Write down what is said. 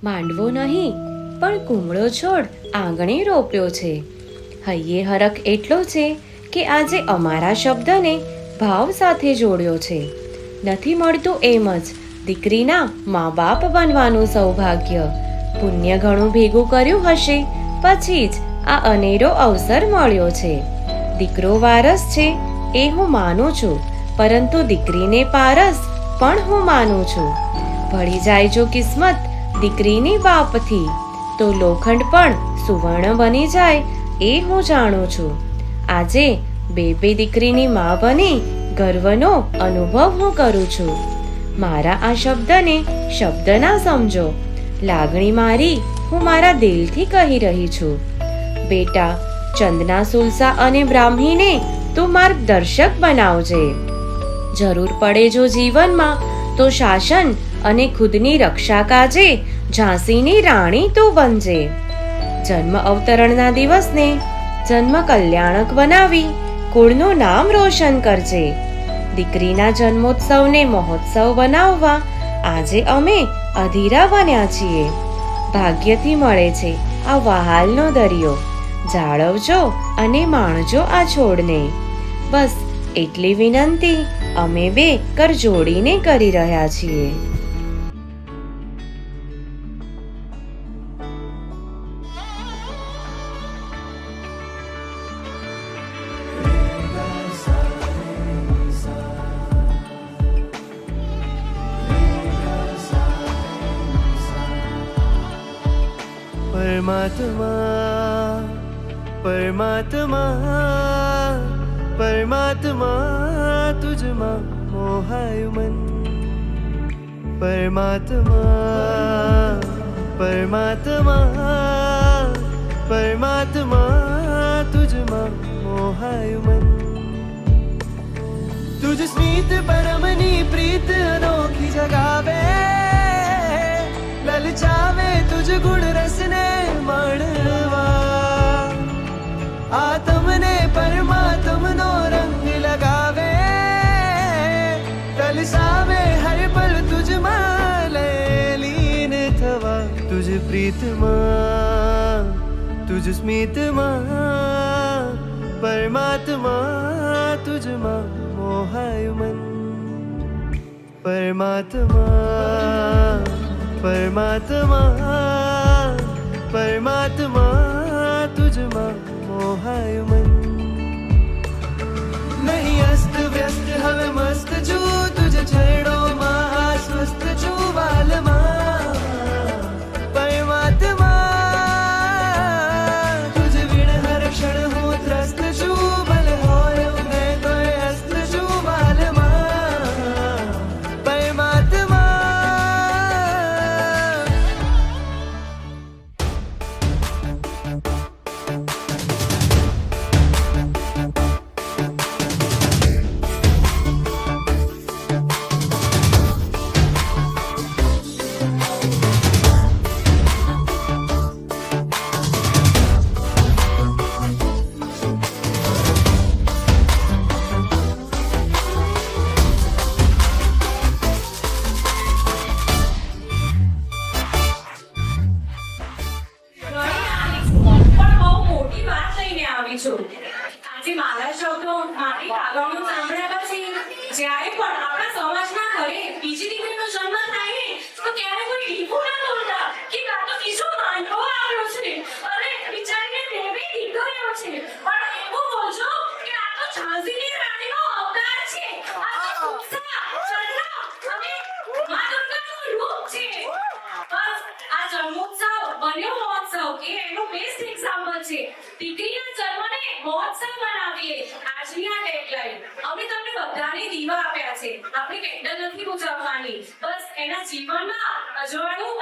માંડવો નહીં પણ કુમળો છોડ આંગણે રોપ્યો છે. હૈયે હરખ એટલો છે કે આજે અમારા શબ્દને ભાવ સાથે જોડ્યો છે. નથી મળતું એમ જ દીકરીના મા બાપ બનવાનું સૌભાગ્ય. પુણ્ય ઘણું ભેગું કર્યું હશે પછી જ આ અનેરો અવસર મળ્યો છે. દીકરો વારસ છે એ હું માનું છું, પરંતુ દીકરીને પારસ પણ હું માનું છું. ભળી જાય જો કિસ્મત દીકરીની બાપથી, તો લોખંડ પણ સુવર્ણ બની જાય એ હું જાણું છું. આજે બે દીકરીની મા બની ગર્વનો અનુભવ હું કરું છું. મારા આ શબ્દને શબ્દ ના સમજો. લાગણી મારી હું મારા દિલથી કહી રહી છું. બેટા, ચંદના સુલસા અને બ્રાહ્મીને તું માર્ગદર્શક બનાવજે. જરૂર પડે જો જીવનમાં તો શાસન અને ખુદની રક્ષા કાજે ઝાંસીની રાણી તું બનજે. જન્મ અવતરણના દિવસને જન્મ કલ્યાણક બનાવી કુળનું નામ રોશન કરજે. દીકરીના જન્મોત્સવને મહોત્સવ બનાવવા આજે અમે અધીરા બન્યા છીએ. ભાગ્યથી મળે છે આ વહાલનો દરિયો. જાળવજો અને માણજો આ છોડને. બસ એટલી વિનંતી અમે બે કર જોડીને કરી રહ્યા છીએ. પરમાત્મા પરમાત્મા પરમાત્મા તુજમાં મોહાયું મન. પરમાત્મા પરમાત્મા પરમાત્મા તુજમાં મોહાયું મન. તુજ સ્મિત પરમની પ્રીત અનોખી જગાવે, લલચાવે તુજ ગુણ રસને માણવા. આત્મને પરમાત્મનો રંગ લગાવે, તલસાવે હર પલ તુજમાં લીન થવા. તુજ પ્રીતમાં તુજ સ્મિતમાં પરમાત્મા તુજમાં મોહાયું મન. પરમાત્મા પરમાત્મા પરમાત્મા તુજમાં મોહાયું મન. નહીં અસ્ત વ્યસ્ત હવે મસ્ત છું, તુજ ચરણોમાં આશ્વસ્ત છું વાલમાં. પરમાત્મા તુજ વિણ હર ક્ષણ હું ત્રસ્ત છું, ભલે હોય ઉદય તોય અસ્ત છું વાલમાં. પરમાત્મા આજે મારા શબ્દો મારી આગળનું સાંભળ્યા પછી જ્યારે પણ આપણા સમાજના ઘરે બીજી દીકરીનો જન્મ થાય ને તો ત્યારે કોઈ ડીપું ના બોલતા કે આ તો બીજો માંડવો આવ્યો છે અને વિચારીને દેવી દીકરીઓ છે, પણ એવું બોલજો કે આ તો ઝાંસીની રાણીનો અવતાર છે, આ તો સુલસા, ચંદ્ર અને મા દુર્ગાનું રૂપ છે. બસ આ જન્મોત્સવ બન્યો મહોત્સવ એ એનું બેસ્ટ એક્ઝામ્પલ છે. દીકરીના જન્મને મહોત્સવ બનાવીએ. આજની આ ડેડલાઈન અમે તમને બધાને દીવા આપ્યા છે. આપણે કેન્ડલ નથી બુઝાવવાની, બસ એના જીવનમાં અજવાળું